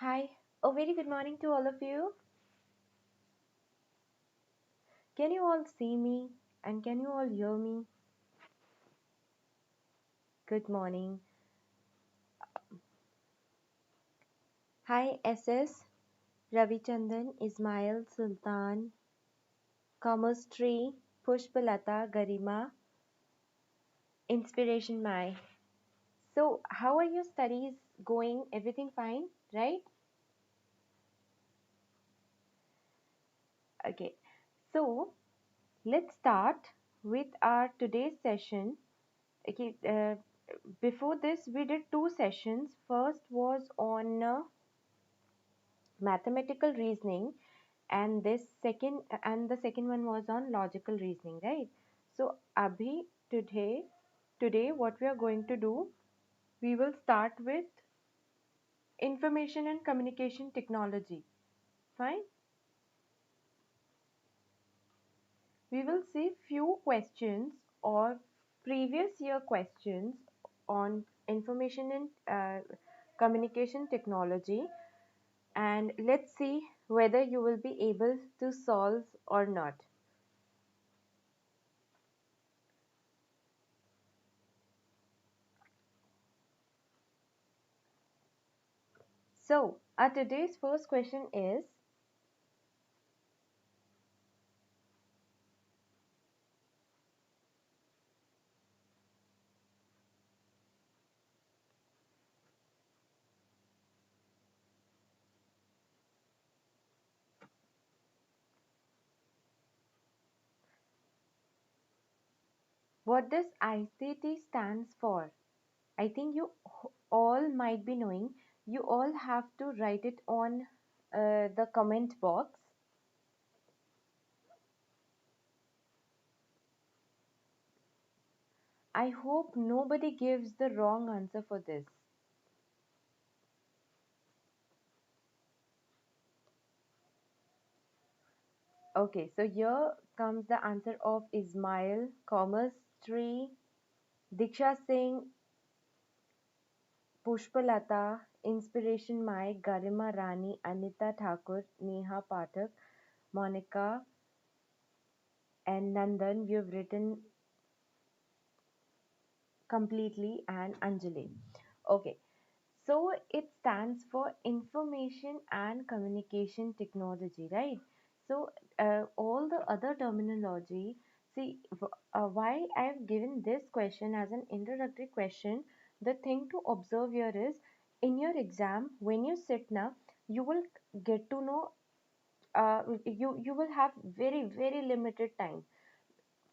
Hi, a very good morning to all of you. Can you all see me and can you all hear me? Good morning. Hi, SS, Ravichandan, Ismail, Sultan, Commerce Tree, Pushpalata, Garima, Inspiration Mai. So, how are your studies going? Everything fine, right? Okay, so let's start with our today's session. Okay, before this, we did two sessions. First was on mathematical reasoning, and the second one was on logical reasoning, right? So abhi today what we are going to do, we will start with information and communication technology. Fine, we will see few questions or previous year questions on information and communication technology, and let's see whether you will be able to solve or not. So, our today's first question is, what does ICT stands for? I think you all might be knowing. You all have to write it on the comment box. I hope nobody gives the wrong answer for this. Okay, so here comes the answer of Ismail, Commerce Tree, Diksha Singh, Pushpalata, Inspiration Mai, Garima Rani, Anita Thakur, Neha Pathak, Monica, and Nandan. You've written completely, and Anjali. Okay, so it stands for information and communication technology, right? So all the other terminology, see, why I've given this question as an introductory question, the thing to observe here is, in your exam, when you sit now, you will get to know, you will have very limited time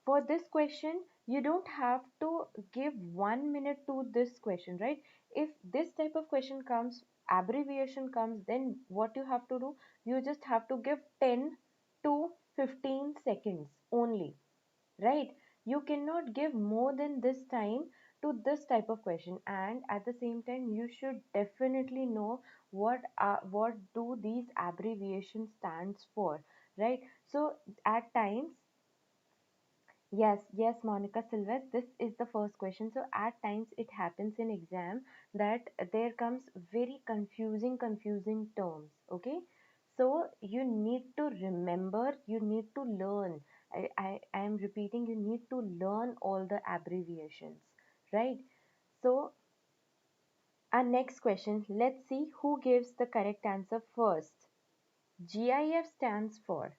for this question. You don't have to give 1 minute to this question, right? If this type of question comes, abbreviation comes, then what you have to do, you just have to give 10 to 15 seconds only, right? You cannot give more than this time to this type of question, and at the same time you should definitely know what do these abbreviations stands for, right? So at times, yes, Monica Silves, this is the first question. So at times it happens in exam that there comes very confusing terms. Okay. So you need to remember, you need to learn. I am repeating, you need to learn all the abbreviations, right? So our next question, let's see who gives the correct answer first. GIF stands for,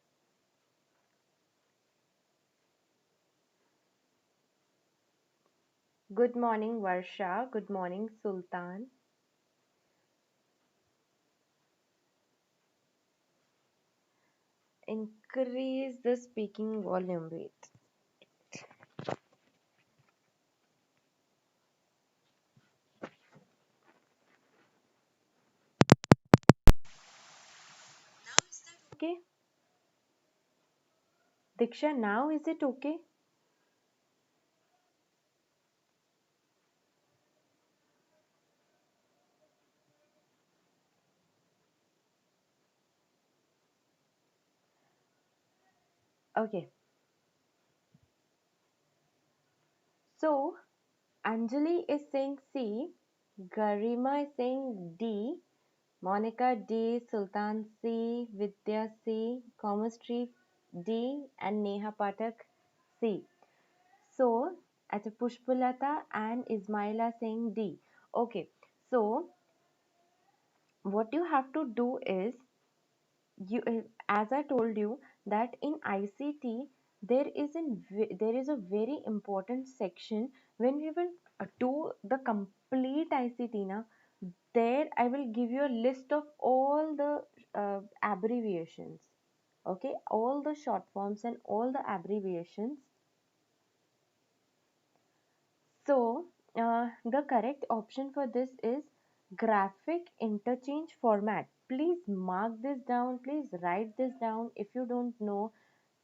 good morning Varsha, good morning Sultan. Increase the speaking volume rate. Okay. Diksha, now is it okay? Okay. So, Anjali is saying C, Garima is saying D, Monica D, Sultan C, Vidya C, Commerce D, and Neha Patak C. So, at Pushpalata and Ismaila saying D. Okay, so what you have to do is, you as I told you that in ICT there is a very important section when we will do the complete ICT na. There I will give you a list of all the abbreviations, okay, all the short forms and all the abbreviations. So, the correct option for this is graphic interchange format. Please mark this down. Please write this down if you don't know.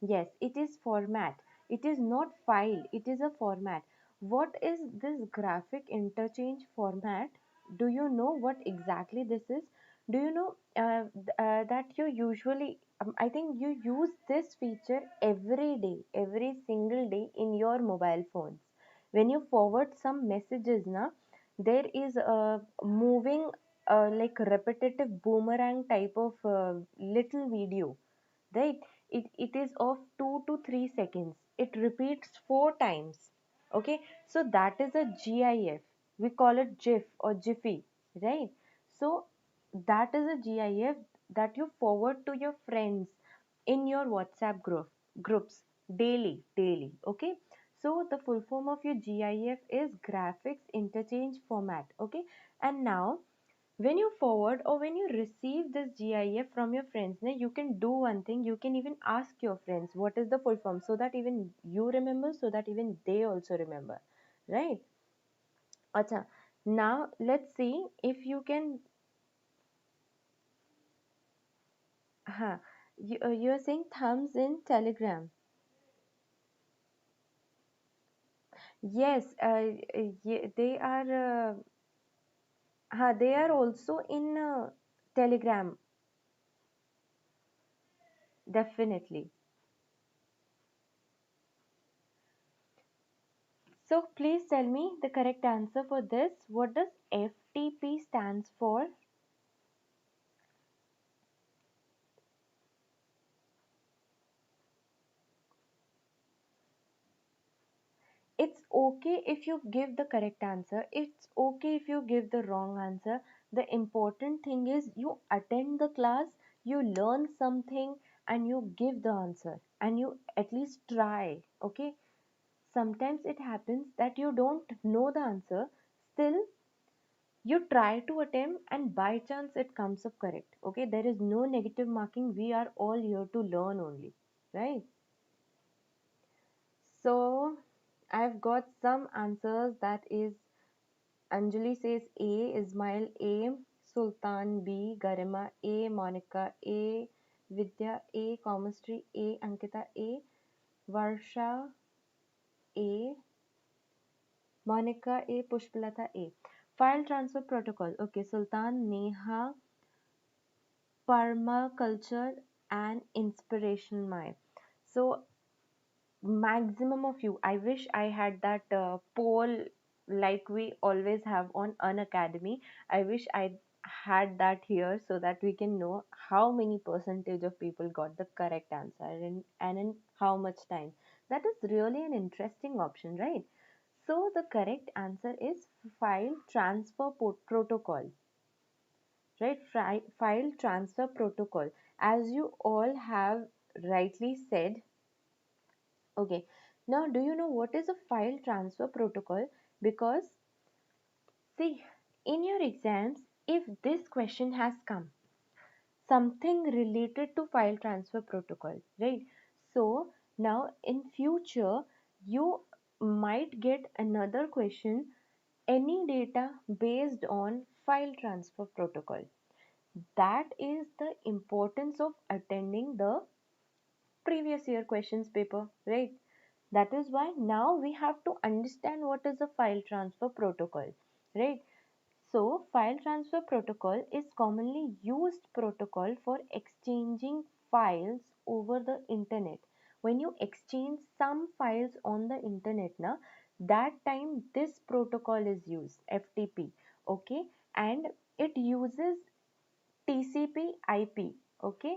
Yes, it is format. It is not file. It is a format. What is this graphic interchange format? Do you know what exactly this is? Do you know that you usually, I think you use this feature every day, every single day in your mobile phones. When you forward some messages na, there is a moving like repetitive boomerang type of little video, right? It is of 2 to 3 seconds, it repeats 4 times, okay? So that is a GIF. We call it GIF or Jiffy, right? So that is a GIF that you forward to your friends in your WhatsApp groups daily, okay? So the full form of your GIF is graphics interchange format, okay? And now when you forward or when you receive this GIF from your friends, now you can do one thing. You can even ask your friends what is the full form, so that even you remember, so that even they also remember, right? Acha. Now let's see if you can. You are saying thumbs in Telegram. Yes, they are also in Telegram, definitely. So please tell me the correct answer for this. What does FTP stands for? It's okay if you give the correct answer. It's okay if you give the wrong answer. The important thing is you attend the class, you learn something, and you give the answer. And you at least try. Okay? Sometimes it happens that you don't know the answer. Still, you try to attempt, and by chance it comes up correct. Okay? There is no negative marking. We are all here to learn only. Right? So, I've got some answers, that is Anjali says A, Ismail A, Sultan B, Garima A, Monica A, Vidya A, Commerce A, Ankita A, Varsha A, Monica A, Pushpalata A. File transfer protocol. Okay, Sultan, Neha, Permaculture, and Inspiration My. So maximum of you, I wish I had that poll like we always have on an academy. I wish I had that here, so that we can know how many percentage of people got the correct answer, and in how much time. That is really an interesting option, right? So the correct answer is file transfer protocol, right? File transfer protocol, as you all have rightly said. Okay, now do you know what is a file transfer protocol? Because see, in your exams, if this question has come, something related to file transfer protocol, right? So now in future, you might get another question, any data based on file transfer protocol. That is the importance of attending the previous year questions paper, right? That is why now we have to understand what is a file transfer protocol, right? So, file transfer protocol is commonly used protocol for exchanging files over the internet. When you exchange some files on the internet, na, that time this protocol is used, FTP, okay? And it uses TCP IP, okay,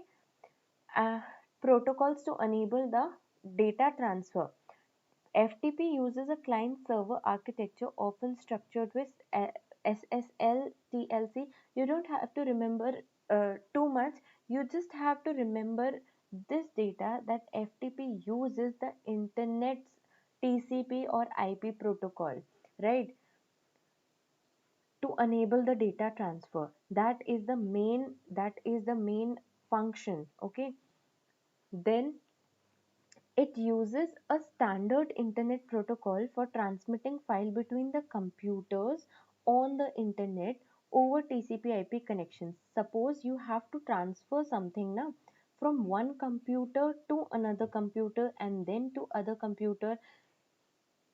uh, protocols to enable the data transfer. FTP uses a client server architecture often structured with SSL TLC. You don't have to remember too much. You just have to remember this data that FTP uses the internet's TCP or IP protocol, right, to enable the data transfer. That is the main function, okay. Then it uses a standard internet protocol for transmitting file between the computers on the internet over TCP/IP connections. Suppose you have to transfer something now from one computer to another computer and then to other computer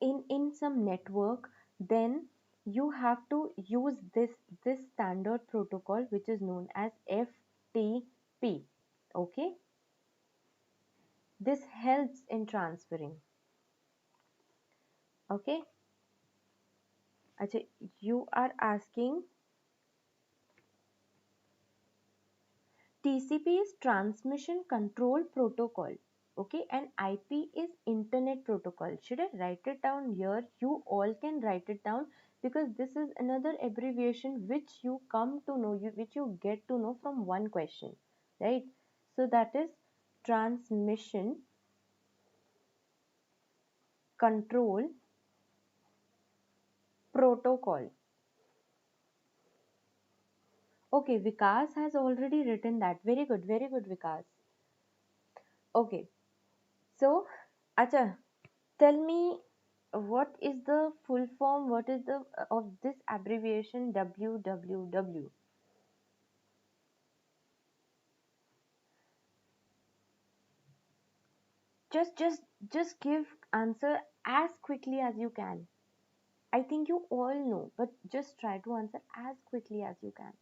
in some network, then you have to use this standard protocol which is known as FTP. Okay, this helps in transferring. Okay. Acha, you are asking TCP is transmission control protocol. Okay, and IP is internet protocol. Should I write it down here? You all can write it down because this is another abbreviation which you come to know, which you get to know from one question, right? So that is transmission control protocol. Okay, Vikas has already written that. Very good, Vikas. Okay, so, acha, tell me what is the full form, what is the of this abbreviation WWW? Just give answer as quickly as you can. I think you all know, but just try to answer as quickly as you can.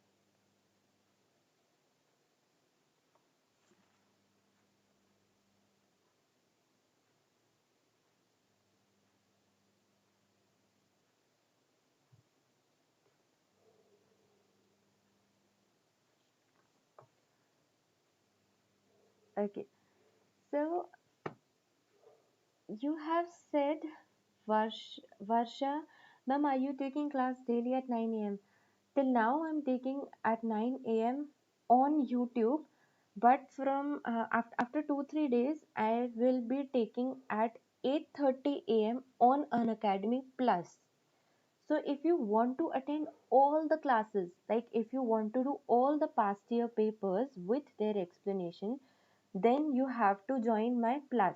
Okay. So you have said Varsha, ma'am, are you taking class daily at 9 a.m.? Till now, I'm taking at 9 a.m. on YouTube, but from after 2 3 days, I will be taking at 8:30 a.m. on an Academy Plus. So, if you want to attend all the classes, like if you want to do all the past year papers with their explanation, then you have to join my Plus.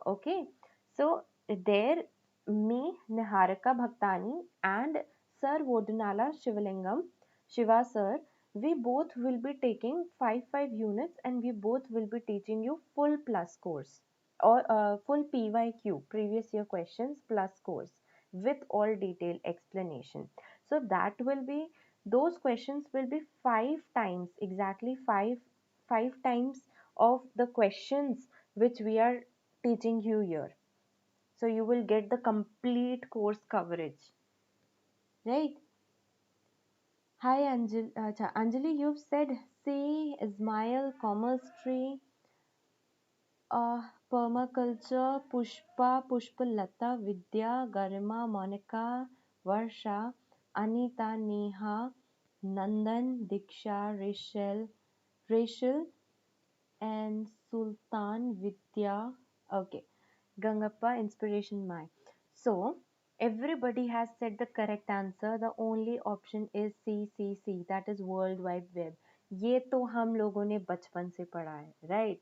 Okay, so there, me, Niharika Bhagtani, and Sir Vodnala Shivalingam, Shiva sir, we both will be taking 5 units and we both will be teaching you full plus course or full PYQ, previous year questions plus course with all detailed explanation. So that will be, those questions will be 5 times, exactly five times of the questions which we are teaching you here. So you will get the complete course coverage, right? Hi Anjali, Anjali, you've said C, Ismail, Commerce Tree, Permaculture, Pushpa, Pushpalata, Vidya, Garima, Monica, Varsha, Anita, Neha, Nandan, Diksha, Rachel, and Sultan, Vidya. Okay. Gangappa, Inspiration My. So, everybody has said the correct answer. The only option is CCC, that is World Wide Web. ये तो हम लोगों ने बचपन से पढ़ा है, right?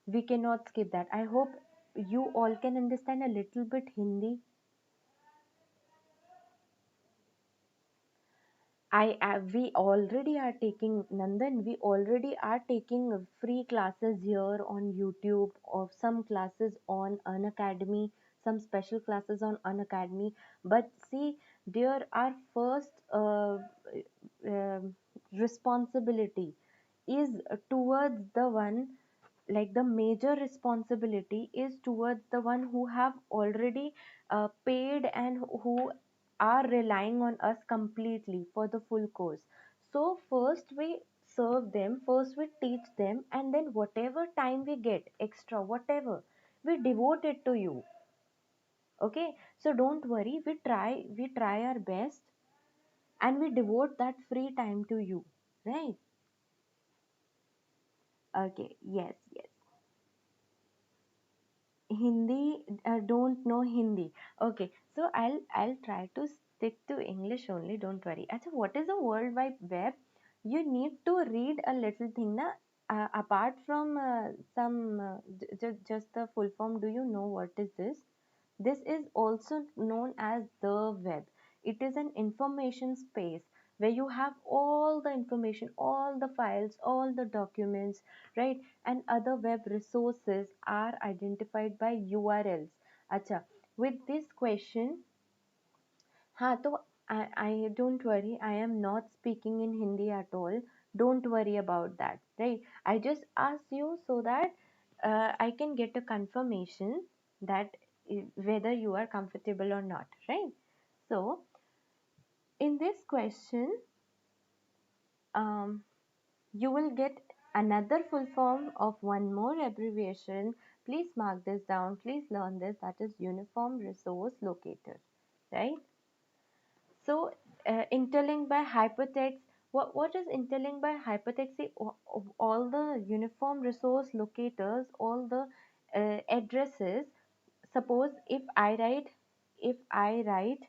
We cannot skip that. I hope you all can understand a little bit Hindi. We already are taking, Nandan, we already are taking free classes here on YouTube, or some classes on Unacademy, some special classes on Unacademy. But see, dear, our first um responsibility is towards the one, like the major responsibility is towards the one who have already paid and who are relying on us completely for the full course. So first we serve them, first we teach them, and then whatever time we get extra, whatever, we devote it to you. Okay, so don't worry, we try our best, and we devote that free time to you, right? Okay, yes, yes. Hindi, don't know Hindi. Okay, so I'll try to stick to English only. Don't worry. Achha, what is a World Wide Web? You need to read a little thing, na. Apart from some just the full form, do you know what is this? This is also known as the web. It is an information space where you have all the information, all the files, all the documents, right? And other web resources are identified by URLs. Acha, with this question, हाँ तो I don't worry, I am not speaking in Hindi at all. Don't worry about that, right? I just asked you so that I can get a confirmation that whether you are comfortable or not, right? So in this question, um, you will get another full form of one more abbreviation. Please mark this down. Please learn this. That is Uniform Resource Locator, right? So, interlinked by hypertext. What is interlinked by hypertext? See, all the uniform resource locators, all the addresses. Suppose if I write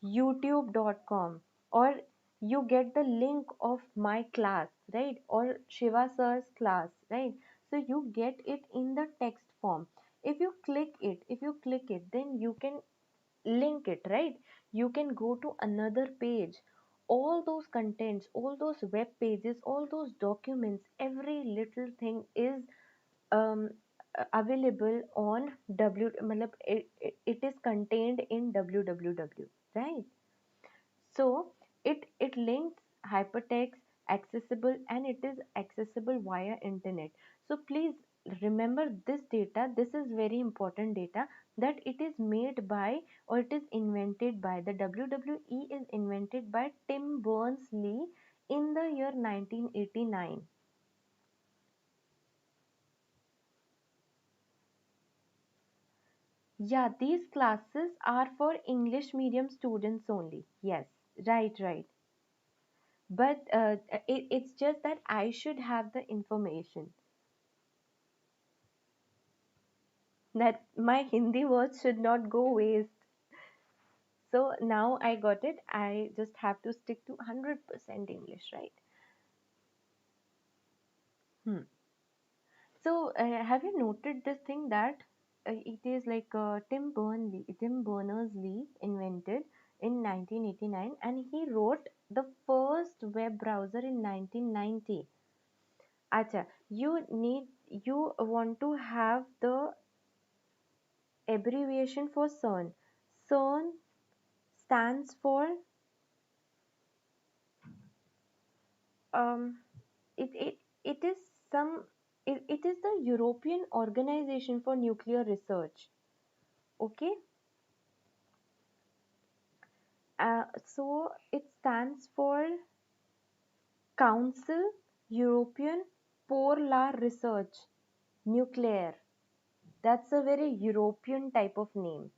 youtube.com, or you get the link of my class, right? Or Shiva sir's class, right? So you get it in the text form. If you click it, then you can link it, right? You can go to another page. All those contents, all those web pages, all those documents, every little thing is um, available on मतलब it is contained in www, right? So it links hypertext accessible, and it is accessible via internet. So please remember this data. This is very important data, that it is made by, or it is invented by, the WWE is invented by Tim Berners-Lee in the year 1989. Yeah, these classes are for English medium students only. Yes, right, right. But it's just that I should have the information that my Hindi words should not go waste. So now I got it. I just have to stick to 100% English, right? Hmm. So have you noted this thing that it is like Tim Berners-Lee invented in 1989, and he wrote the first web browser in 1990. Acha, you want to have the abbreviation for CERN. CERN stands for um, it is some it is the European Organization for Nuclear Research. Okay, so it stands for Council European pour la Research Nuclear. That's a very European type of name.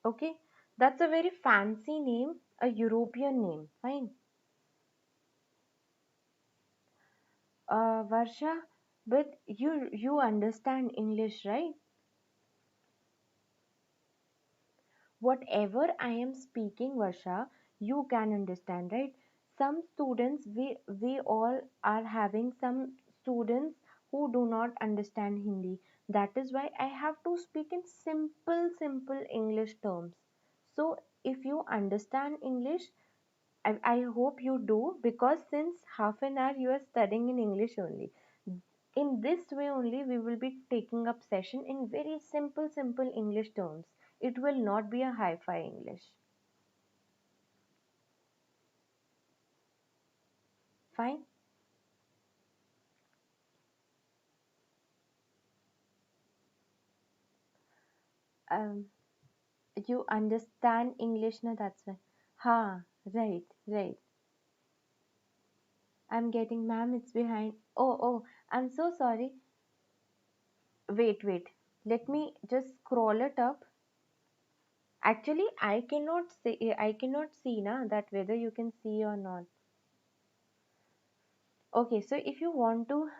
Okay, that's a very fancy name, a European name. Fine. Varsha, but you understand English, right? Whatever I am speaking, Varsha, you can understand, right? Some students, we all are having some students who do not understand Hindi. That is why I have to speak in simple English terms. So if you understand English, I hope you do, because since half an hour you are studying in English only. in this way only we will be taking up session in very simple English terms. It will not be a hi-fi English. Fine. um you understand English na, that's why. Ha, right. I'm getting, ma'am, it's behind. Oh, I'm so sorry. Wait. Let me just scroll it up. Actually, I cannot see na that whether you can see or not. Okay, so if you want to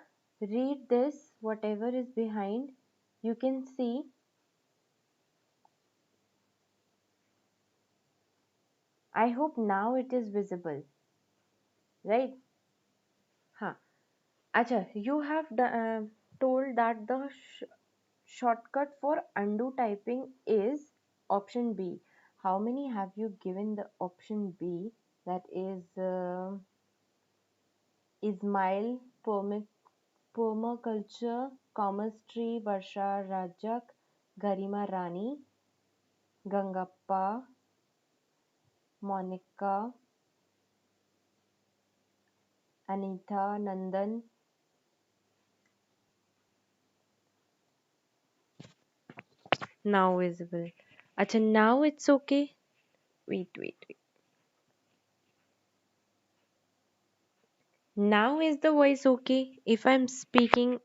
read this, whatever is behind, you can see. I hope now it is visible, right? Huh. Acha, you have told that the shortcut for undo typing is option B. How many have you given the option B? That is Ismail, Permaculture, Commerce Tree, Varsha Rajak, Garima Rani, Gangappa, Monica, Anita, Nandan. Now visible. Acha, now it's okay. Wait. Now is the voice okay if I'm speaking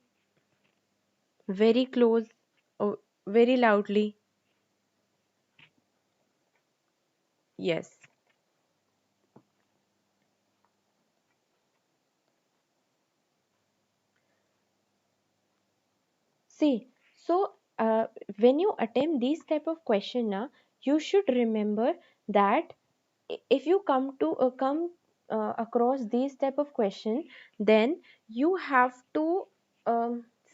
very close or very loudly? Yes. See, so when you attempt these type of question, na, you should remember that if you come across these type of question, then you have to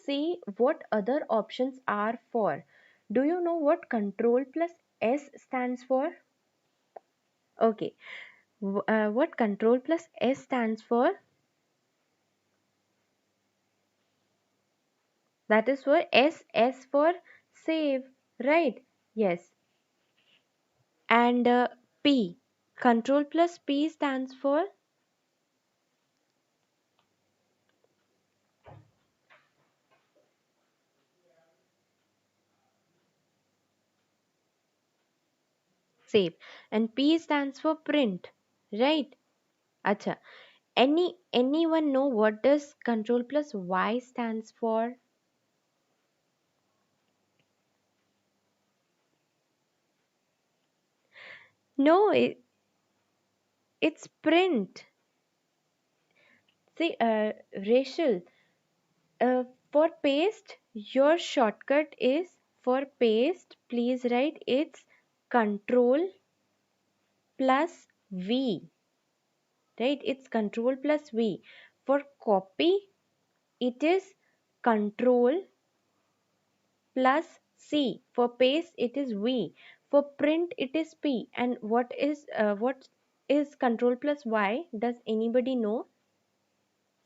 see what other options are for. Do you know what control plus S stands for? Okay. What control plus S stands for? That is for S for save, right? Yes. And P, control plus P stands for save, and P stands for print, right? Acha, anyone know what does control plus Y stands for? No, it's print. See, Rachel, for paste, your shortcut is for paste. Please write it's control plus V, right? It's control plus V. For copy, it is control plus C. For paste, it is V. For print, it is P. And what is control plus Y? Does anybody know?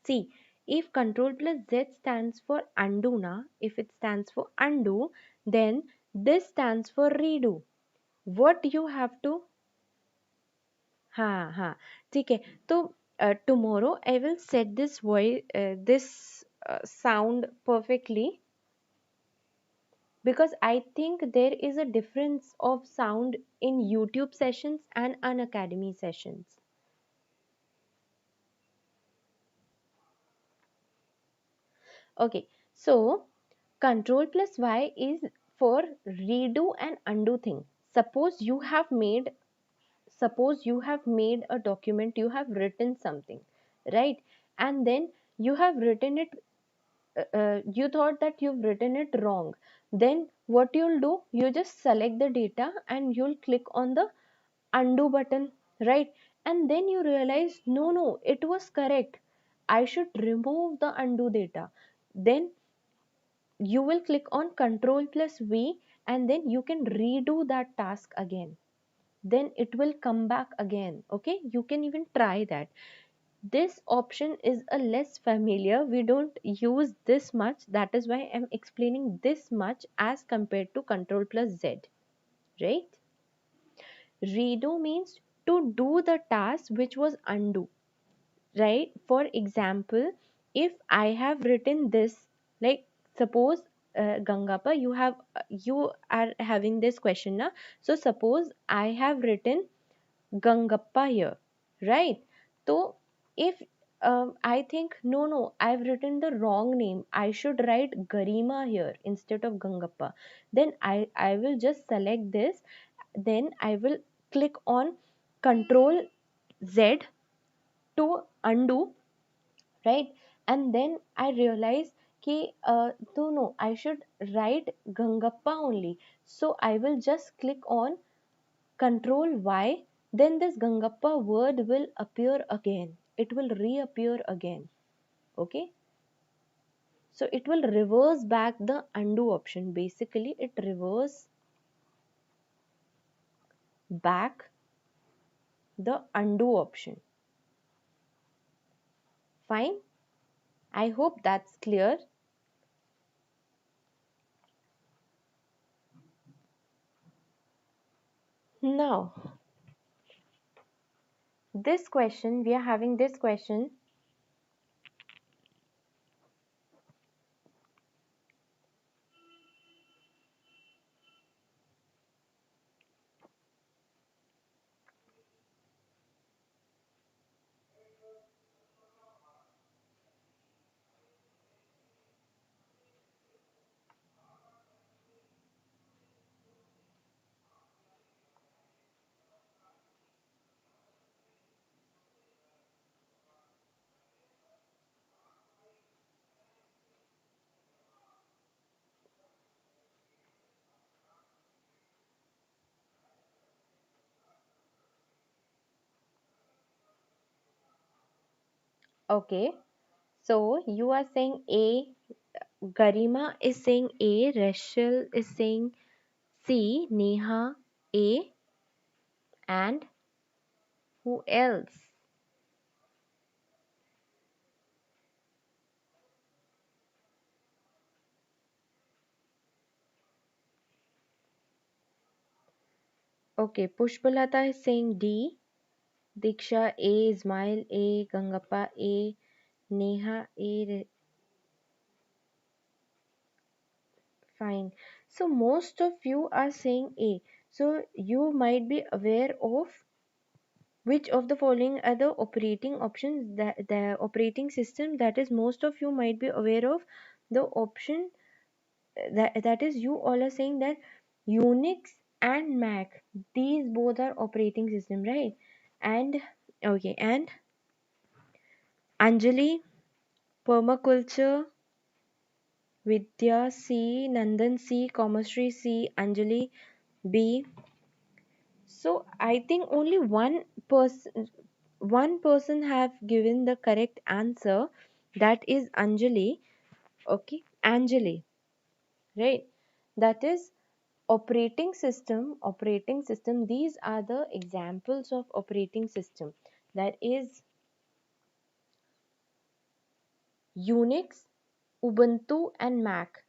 See, if control plus Z stands for undo, na, if it stands for undo, then this stands for redo. What you have to, हाँ ठीक है तो tomorrow I will set this voice sound perfectly, because I think there is a difference of sound in YouTube sessions and Unacademy sessions. Okay, so control plus Y is for redo and undo thing. Suppose you have made a document, you have written something, right? And then you have written it, you thought that you've written it wrong. Then what you'll do, you just select the data and you'll click on the undo button, right? And then you realize, no, it was correct, I should remove the undo data. Then you will click on control plus V, and then you can redo that task again. Then it will come back again. Okay, you can even try that. This option is a less familiar. We don't use this much. That is why I'm explaining this much as compared to control plus Z, right? Redo means to do the task which was undo, right? For example, if I have written this, like suppose Gangappa, you are having this question now. So suppose I have written Gangappa here, right? So if I think no, I've written the wrong name. I should write Garima here instead of Gangappa. Then I will just select this. Then I will click on Control Z to undo, right? And then I realize कि no, I should write Gangappa only. So I will just click on Control Y, then this Gangappa word will appear again. It will reappear again. Okay. So it will reverse back the undo option. Basically, it reverse back the undo option. Fine. I hope that's clear. Now, this question, we are having this question. Okay. So you are saying A, Garima is saying A, Rachel is saying C, Neha A, and who else? Okay, Pushpalata is saying D, Diksha A, Ismail A, Gangappa A, Neha A. Fine. So most of you are saying A. So you might be aware of which of the following are the operating options, that the operating system, that is most of you might be aware of the option, that is you all are saying that Unix and Mac, these both are operating system, right? And okay, and Anjali, permaculture, Vidya C, Nandan C, Commerce C, Anjali B. So I think only one person have given the correct answer. That is Anjali. Okay, Anjali, right? That is operating system. These are the examples of operating system. That is Unix, Ubuntu and Mac.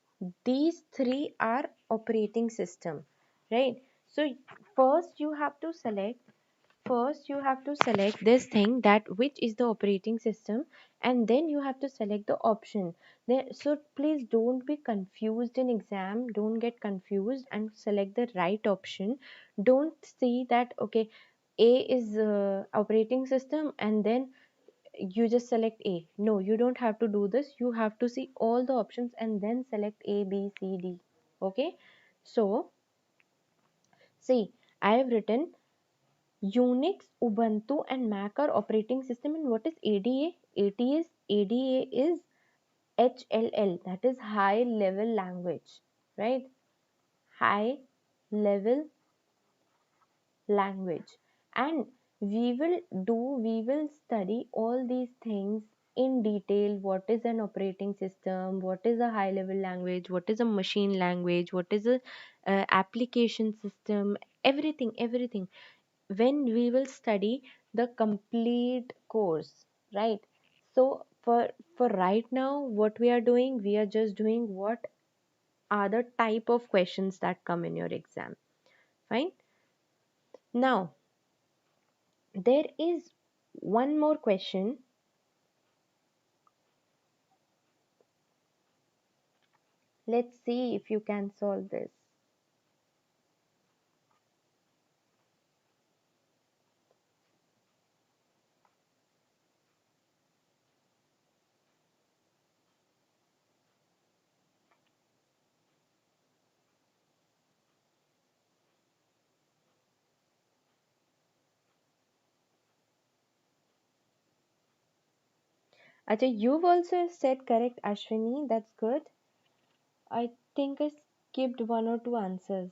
These three are operating system, right? So first you have to select this thing, that which is the operating system, and then you have to select the option there. So please don't be confused in exam, don't get confused and select the right option. Don't see that okay, A is operating system and then you just select A. No, you don't have to do this. You have to see all the options and then select A, B, C, D. Okay. So see, I have written Unix, Ubuntu, and Mac are operating system. And what is ADA? ADA is HLL. That is high level language, right? High level language. And we will study all these things in detail. What is an operating system? What is a high level language? What is a machine language? What is a application system? Everything when we will study the complete course. right? So for right now, what we are doing, we are just doing what are the type of questions that come in your exam. Fine. Now there is one more question. Let's see if you can solve this. Acha, you've also said correct, Ashwini. That's good. I think I skipped one or two answers.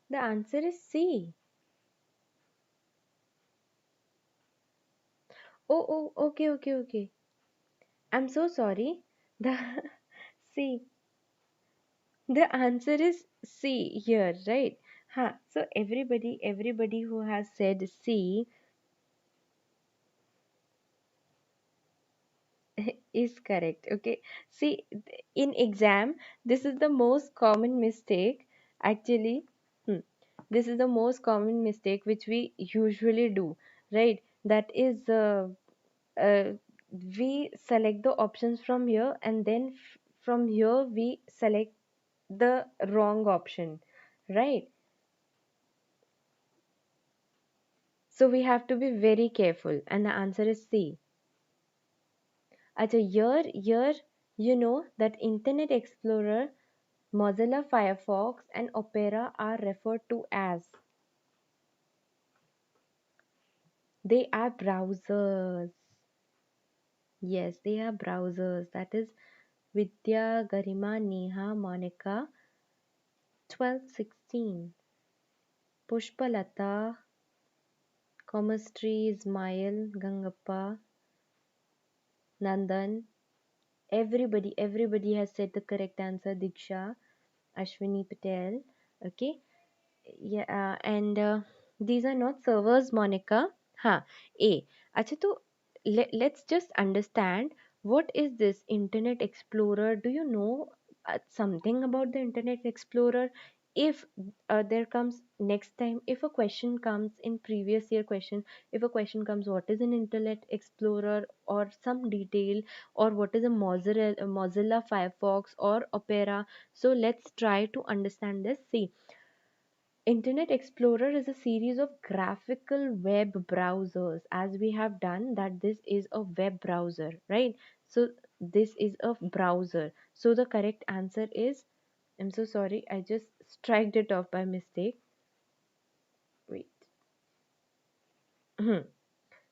The answer is C. Oh, oh, okay, okay, okay. I'm so sorry. The C. The answer is C here, right? Huh. So everybody who has said C is correct. Okay. See, in exam, this is the most common mistake. Actually, hmm, this is the most common mistake which we usually do, right? That is, uh, we select the options from here, and then from here we select the wrong option, right? So we have to be very careful, and the answer is C. Acha, here, you know that Internet Explorer, Mozilla Firefox, and Opera are referred to as, they are browsers. Yes, they are browsers. That is Vidya, Garima, Neha, Monica, 1216, Pushpalata, Commerce Tree, Ismail, Gangappa, Nandan. Everybody has said the correct answer. Diksha, Ashwini Patel. Okay. Yeah, and these are not servers, Monica. Huh. A. Acha, to let's just understand what is this Internet Explorer. Do you know something about the Internet Explorer? If there comes next time, if a question comes in previous year question, if a question comes, what is an Internet Explorer or some detail, or what is a Mozilla Firefox or Opera? So let's try to understand this. See, Internet Explorer is a series of graphical web browsers, as we have done that this is a web browser, right? So this is a browser. So the correct answer is, I'm so sorry, I just striked it off by mistake. Wait.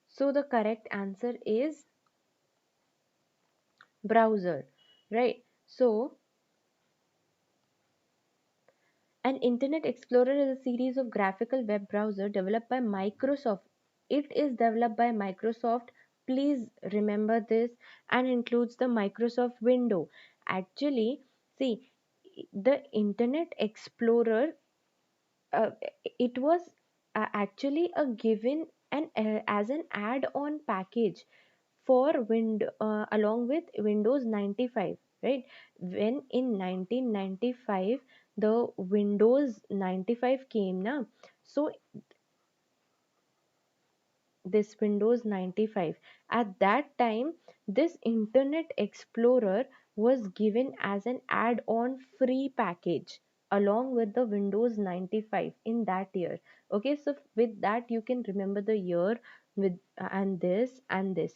So the correct answer is browser, right? So an Internet Explorer is a series of graphical web browser developed by Microsoft. It is developed by Microsoft. Please remember this, and includes the Microsoft window. Actually, see, the Internet Explorer, uh, it was actually a given and as an add-on package for along with Windows 95, right? When in 1995 the Windows 95 came now, so this Windows 95, at that time this Internet Explorer was given as an add-on free package along with the Windows 95 in that year. Okay, so with that you can remember the year with and this.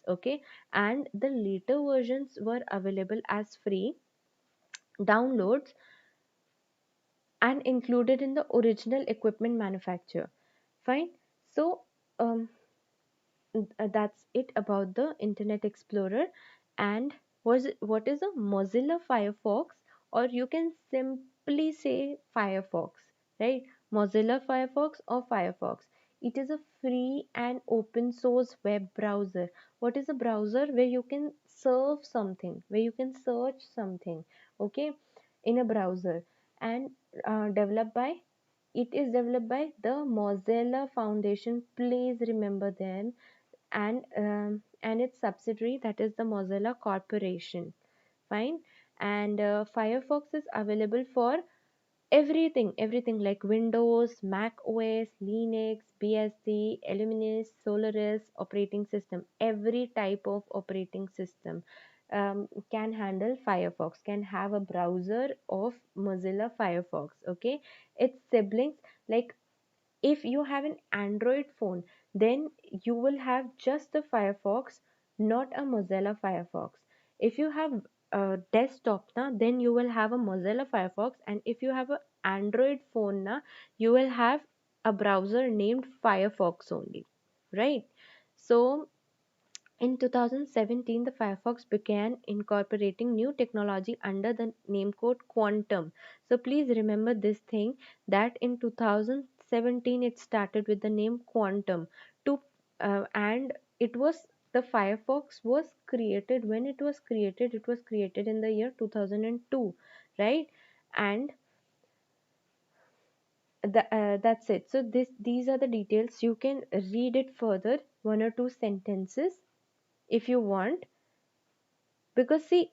Okay, and the later versions were available as free downloads and included in the original equipment manufacturer. Fine. So um that's it about the Internet Explorer. And what is a Mozilla Firefox, or you can simply say Firefox, right? Mozilla Firefox or Firefox. It is a free and open source web browser. What is a browser? Where you can surf something, where you can search something, okay, in a browser. And developed by it is developed by the Mozilla Foundation. Please remember them. And its subsidiary, that is the Mozilla Corporation. Fine. And Firefox is available for everything like Windows, Mac OS, Linux, BSC, Luminous, Solaris operating system. Every type of operating system can handle Firefox, can have a browser of Mozilla Firefox. Okay, its siblings, like if you have an Android phone, then you will have just the Firefox, not a Mozilla Firefox. If you have a desktop na, then you will have a Mozilla Firefox. And if you have an Android phone na, you will have a browser named Firefox only, right? So in 2017, the Firefox began incorporating new technology under the name code Quantum. So please remember this thing, that in 2017 it started with the name Quantum. To and it was the Firefox was created. When it was created, it was created in the year 2002, right? And that's it. So these are the details. You can read it further, one or two sentences if you want, because see,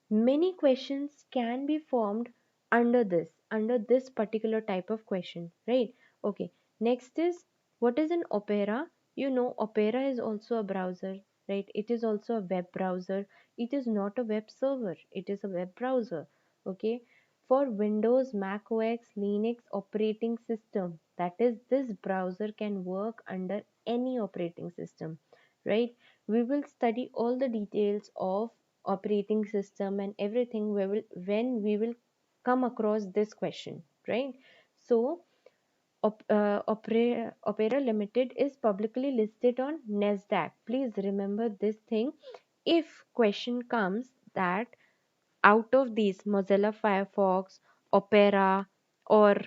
many questions can be formed under this particular type of question, right? Okay, next is, what is an Opera? You know, Opera is also a browser, right? It is also a web browser. It is not a web server, it is a web browser. Okay, for Windows, Mac OS, Linux operating system, that is, this browser can work under any operating system, right? We will study all the details of operating system and everything when we will come across this question, right? So Opera Limited is publicly listed on NASDAQ. Please remember this thing. If question comes that out of these, Mozilla Firefox, Opera, or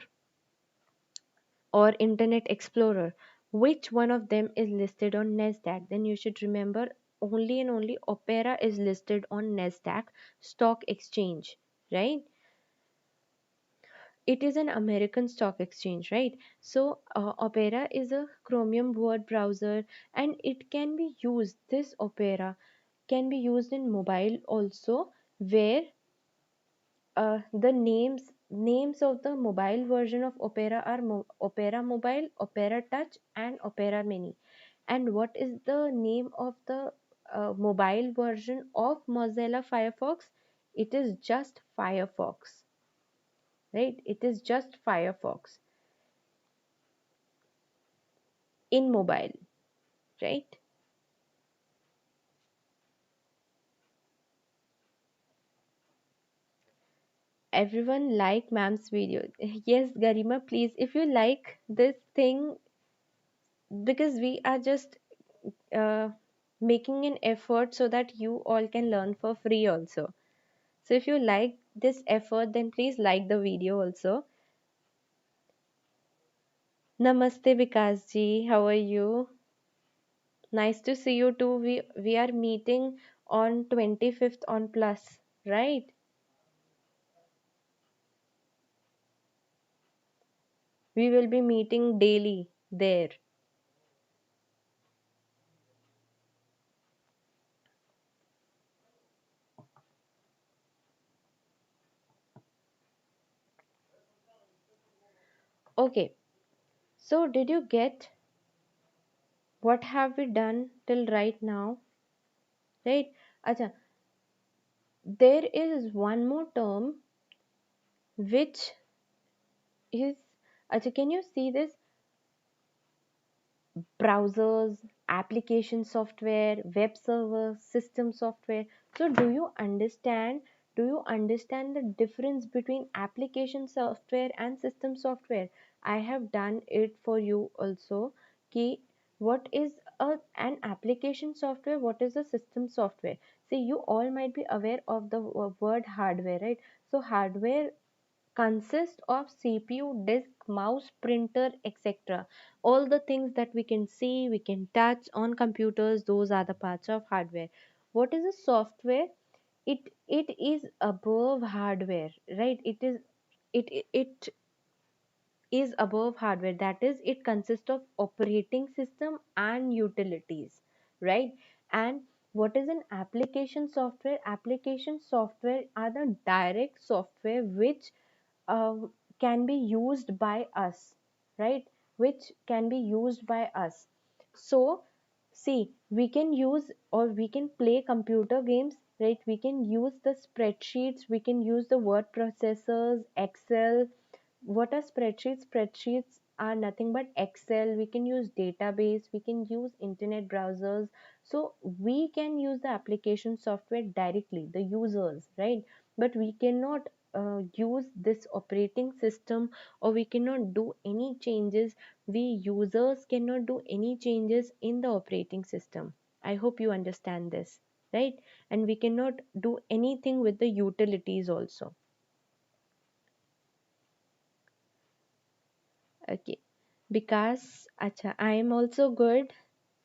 Internet Explorer, which one of them is listed on NASDAQ, then you should remember only and only Opera is listed on NASDAQ stock exchange, right? It is an American stock exchange, right? So Opera is a Chromium word browser, and it can be used, this Opera can be used in mobile also, where the names of the mobile version of Opera are Opera Mobile, Opera Touch, and Opera Mini. And what is the name of the mobile version of Mozilla Firefox? It is just Firefox, right? It is just Firefox in mobile, right? Everyone like ma'am's video. Yes, Garima, please, if you like this thing, because we are just uh, making an effort so that you all can learn for free also. So if you like this effort, then please like the video also. Namaste Vikas ji, how are you? Nice to see you too. We are meeting on 25th on Plus, right? We will be meeting daily there. Okay. So did you get what have we done till right now? Right? Acha, there is one more term which is, acha, can you see this? Browsers, application software, web servers, system software. So do you understand the difference between application software and system software? I have done it for you also. Ki what is an application software, what is a system software? See, you all might be aware of the word hardware, right? So hardware consists of CPU, disk, mouse, printer, etc. All the things that we can see, we can touch on computers, those are the parts of hardware. What is a software? It is above hardware, right? It is above hardware. That is, it consists of operating system and utilities, right? And what is an application software? Application software are the direct software which uh, can be used by us, right? Which can be used by us. So see, we can use or we can play computer games, right? We can use the spreadsheets, we can use the word processors, Excel. What are spreadsheets? Spreadsheets are nothing but Excel. We can use database, we can use internet browsers. So we can use the application software directly, the users, right? But we cannot use this operating system, or we cannot do any changes. We users cannot do any changes in the operating system. I hope you understand this, right? And we cannot do anything with the utilities also. Okay. Because, acha, I am also good.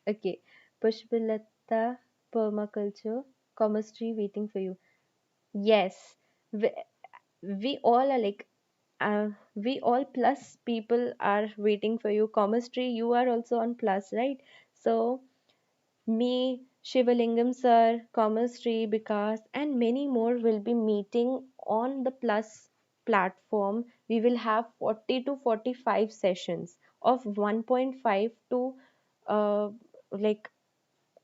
Okay. Pushpalata, permaculture, chemistry waiting for you. Yes. We, we all are like, we all plus people are waiting for you. Chemistry, you are also on plus, right? So, me, Shivalingam sir, Commerce Vikas, and many more will be meeting on the Plus platform. We will have 40 to 45 sessions of 1.5 to uh, like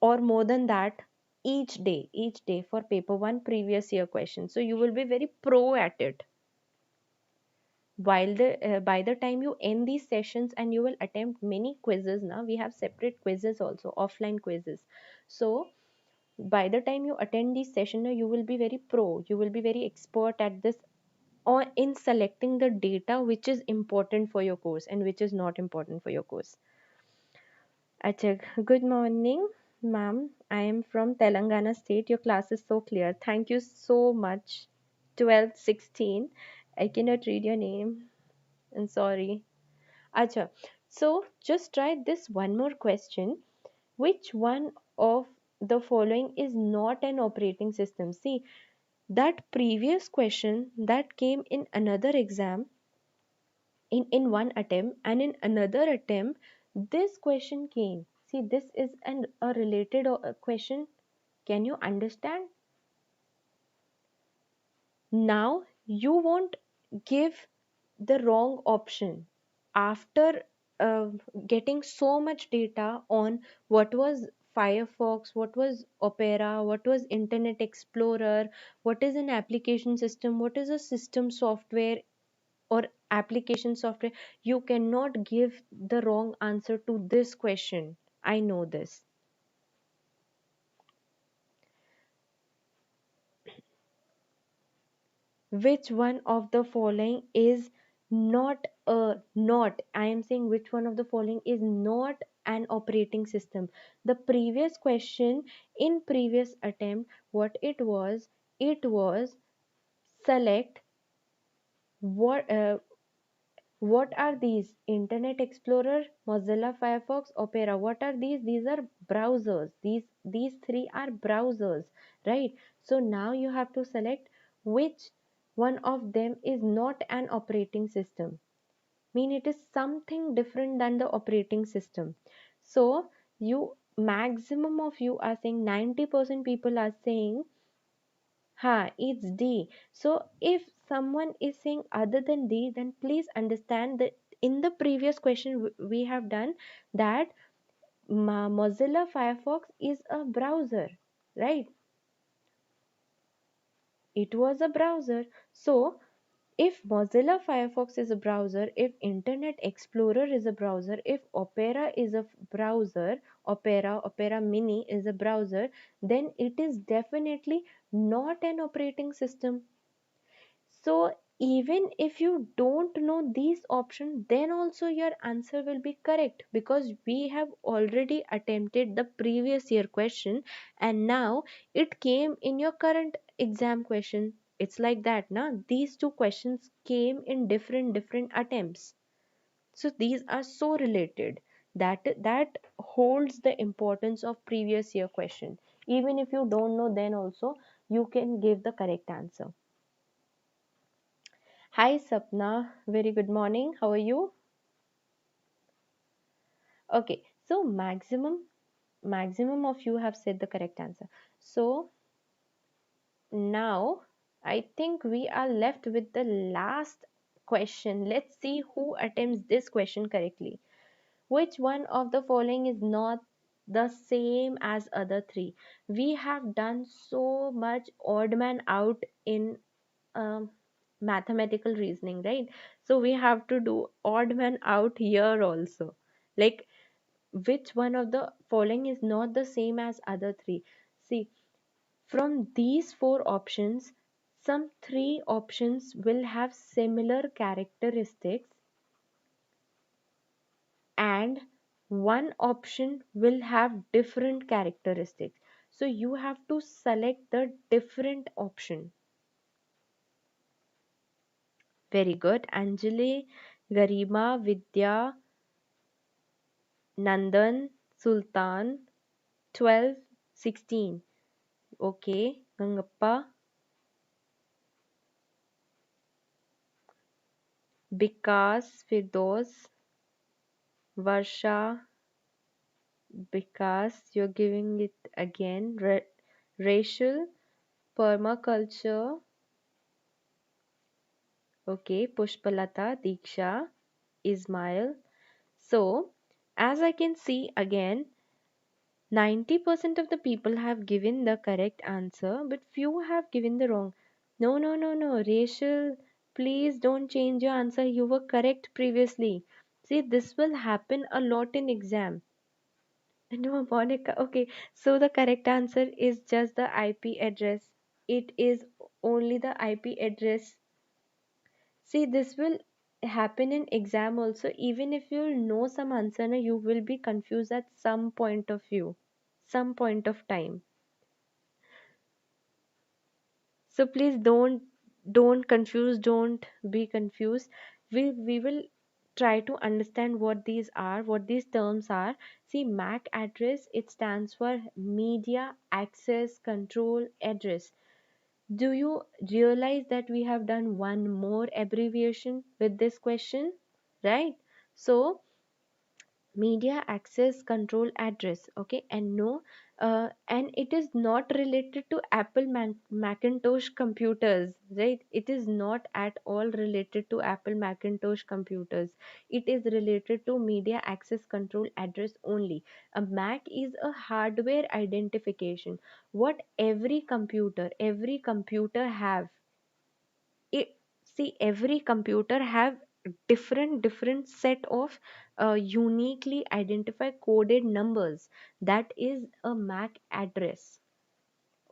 or more than that each day for paper 1 previous year questions. So you will be very pro at it. While the by the time you end these sessions and you will attempt many quizzes, now we have separate quizzes also, offline quizzes. So by the time you attend this session, you will be very pro, you will be very expert at this, or in selecting the data which is important for your course and which is not important for your course. Achha, good morning, ma'am. I am from Telangana state. Your class is so clear. Thank you so much. 1216. I cannot read your name. I'm sorry. Acha. So just try this one more question. Which one of the following is not an operating system? See, that previous question that came in another exam, in one attempt, and in another attempt this question came. See, this is a related question. Can you understand? Now you won't give the wrong option after uh, getting so much data on what was Firefox, what was Opera, what was Internet Explorer, what is an application system, what is a system software or application software. You cannot give the wrong answer to this question. I know this. Which one of the following is not a not I am saying which one of the following is not an operating system? The previous question in previous attempt, what it was select what what are these? Internet Explorer, Mozilla Firefox, Opera. What are these? These are browsers. These three are browsers, right? So now you have to select which one of them is not an operating system. Mean it is something different than the operating system. So you maximum of you are saying 90% people are saying ha, it's D. So if someone is saying other than D, then please understand that in the previous question we have done that Mozilla Firefox is a browser, right? It was a browser. So if Mozilla Firefox is a browser, if Internet Explorer is a browser, if Opera is a browser, Opera Mini is a browser, then it is definitely not an operating system. So even if you don't know these options, then also your answer will be correct, because we have already attempted the previous year question and now it came in your current exam question. It's like that, na? These two questions came in different attempts. So these are so related that holds the importance of previous year question. Even if you don't know, then also you can give the correct answer. Hi Sapna, very good morning. How are you? Okay, so maximum of you have said the correct answer. So now I think we are left with the last question. Let's see who attempts this question correctly. Which one of the following is not the same as other three? We have done so much odd man out in um, mathematical reasoning, right? So we have to do odd man out here also. Like, which one of the following is not the same as other three? See, from these four options, some three options will have similar characteristics and one option will have different characteristics. So you have to select the different option. Very good. Anjali, Garima, Vidya, Nandan, Sultan, 12, 16. Okay. Gangappa, Bikas, Firdos, Varsha, Bikas, you're giving it again. Racial, permaculture. Okay. Pushpalata, Diksha, Ismail. So, as I can see again, 90% of the people have given the correct answer, but few have given the wrong. No, no, no, no. Rachel, please don't change your answer. You were correct previously. See, this will happen a lot in exam. No, Monica. Okay, so the correct answer is just the IP address. It is only the IP address. See, this will happen in exam also. Even if you know some answer, na, you will be confused at some point of view, some point of time. So please don't confuse, don't be confused. We will try to understand what these are, what these terms are. See, MAC address, it stands for Media Access Control Address. Do you realize that we have done one more abbreviation with this question, right? So media access control address, okay, and no, and it is not related to Apple Macintosh computers, right? It is not at all related to Apple Macintosh computers. It is related to media access control address only. A Mac is a hardware identification. What every computer have it. See, every computer have different set of uniquely identified coded numbers. That is a MAC address.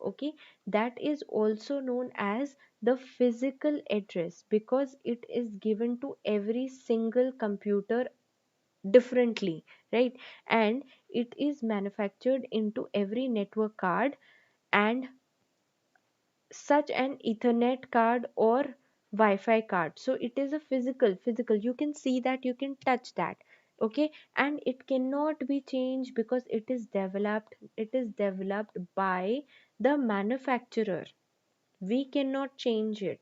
Okay, that is also known as the physical address because it is given to every single computer differently, right? And it is manufactured into every network card and such an Ethernet card or Wi-Fi card. So it is a physical. You can see that, you can touch that. Okay, and it cannot be changed because it is developed by the manufacturer. We cannot change it.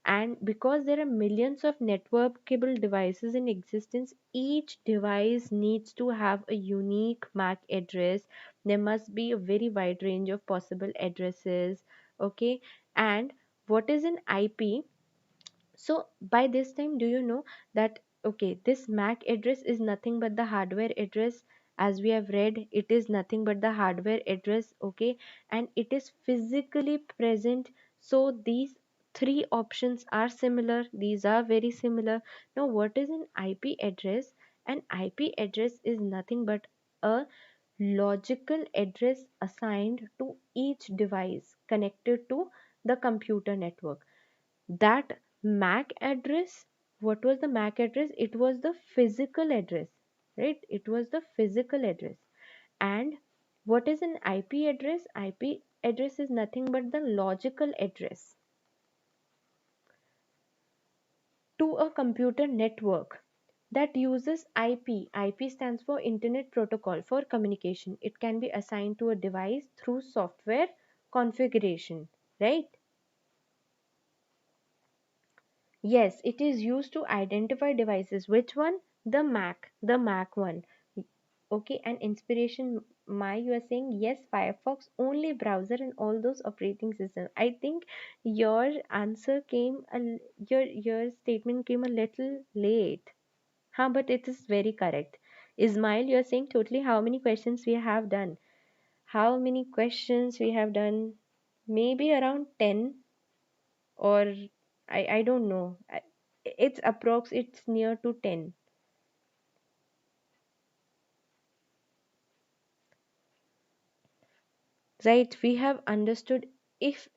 And because there are millions of networkable devices in existence, each device needs to have a unique MAC address. There must be a very wide range of possible addresses. Okay, and what is an IP? So by this time, do you know that, okay, this MAC address is nothing but the hardware address. As we have read, it is nothing but the hardware address, okay, and it is physically present. So these three options are similar, these are very similar. Now what is an IP address? An IP address is nothing but a logical address assigned to each device connected to the computer network. That MAC address, what was the MAC address? It was the physical address, right? It was the physical address. And what is an IP address? IP address is nothing but the logical address to a computer network. that uses IP. IP stands for Internet Protocol for communication. It can be assigned to a device through software configuration, right? Yes, it is used to identify devices. Which one? The Mac one. Okay, and inspiration, my you are saying yes, Firefox only browser and all those operating systems. I think your answer came your statement came a little late. Huh, but it is very correct. Ismail, you're saying totally how many questions we have done? How many questions we have done? Maybe around 10 or I don't know. It's approx, it's near to 10. Right? We have understood if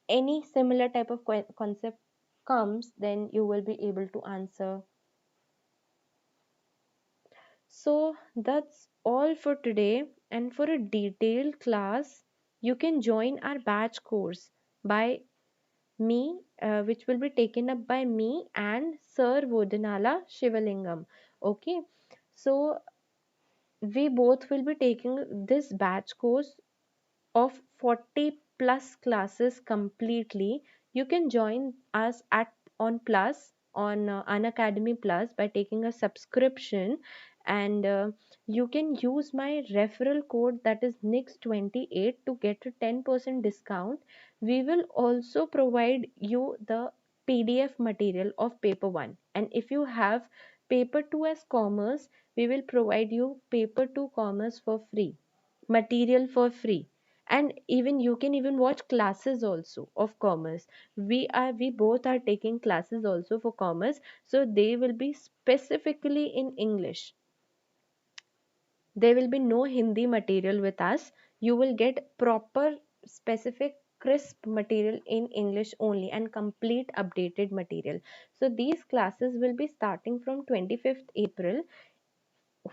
any similar type of concept comes, then you will be able to answer. So that's all for today. And for a detailed class, you can join our batch course by me, which will be taken up by me and Sir Vodnala Shivalingam. Okay, so we both will be taking this batch course of 40 plus classes completely. You can join us at on plus on Unacademy Plus by taking a subscription, and you can use my referral code, that is NIX28, to get a 10% discount. We will also provide you the PDF material of paper 1, and if you have paper 2 as commerce, we will provide you paper 2 commerce for free, material for free. And even you can even watch classes also of commerce. We both are taking classes also for commerce, so they will be specifically in English. There will be no Hindi material with us. You will get proper, specific, crisp material in English only, and complete updated material. So these classes will be starting from 25th April.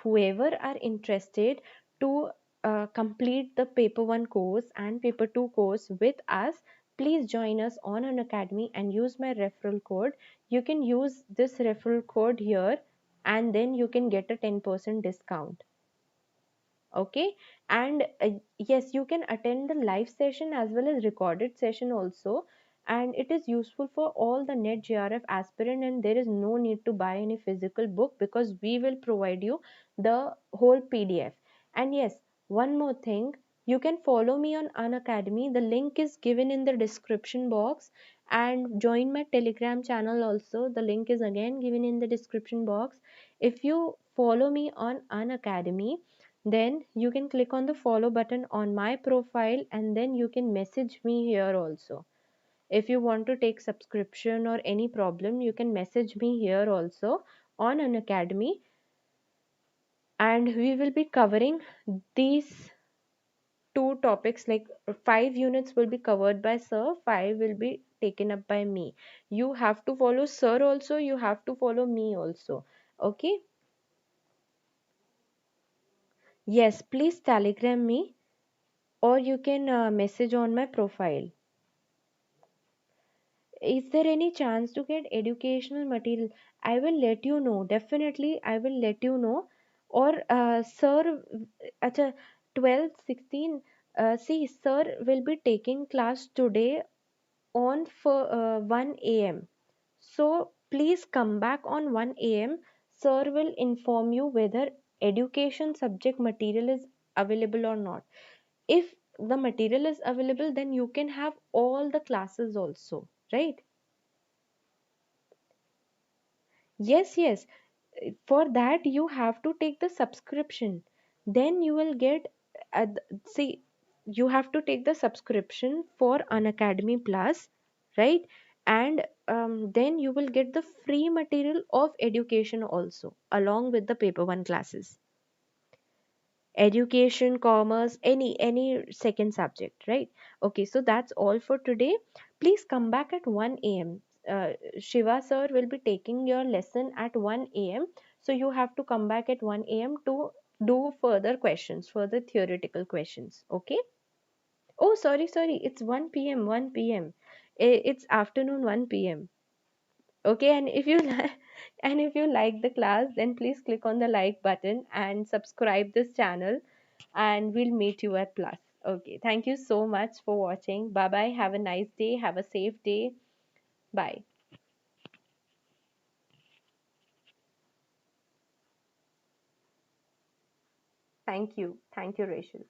Whoever are interested to complete the paper 1 course and paper 2 course with us, please join us on an academy and use my referral code. You can use this referral code here, and then you can get a 10% discount. Okay, and yes, you can attend the live session as well as recorded session also, and it is useful for all the NET JRF aspirant, and there is no need to buy any physical book because we will provide you the whole PDF. And yes, one more thing, you can follow me on Unacademy. The link is given in the description box, and join my Telegram channel also. The link is again given in the description box. If you follow me on Unacademy, then you can click on the follow button on my profile, and then you can message me here also. If you want to take subscription or any problem, you can message me here also on an academy, and we will be covering these two topics. Like 5 units will be covered by sir, 5 will be taken up by me. You have to follow sir also, you have to follow me also. Okay, yes, please telegram me, or you can message on my profile. Is there any chance to get educational material? I will let you know. Definitely, I will let you know. Or, sir, acha, 12, 16. See, sir will be taking class today on for 1 a.m. So please come back on 1 a.m. Sir will inform you whether education subject material is available or not. If the material is available, then you can have all the classes also, right? Yes, yes. For that, you have to take the subscription. Then you will get, see, you have to take the subscription for an Academy Plus, right? And then you will get the free material of education also, along with the paper 1 classes. Education, commerce, any second subject, right? Okay, so that's all for today. Please come back at 1 a.m. Shiva sir will be taking your lesson at 1 a.m, so you have to come back at 1 a.m to do further questions, further theoretical questions. Okay, oh, sorry, it's 1 p.m, 1 p.m. It's afternoon 1 p.m. Okay, and if you And if you like the class, then please click on the like button and subscribe this channel, and we'll meet you at plus. Okay, thank you so much for watching. Bye bye. Have a nice day. Have a safe day. Bye. Thank you. Thank you, Rachel.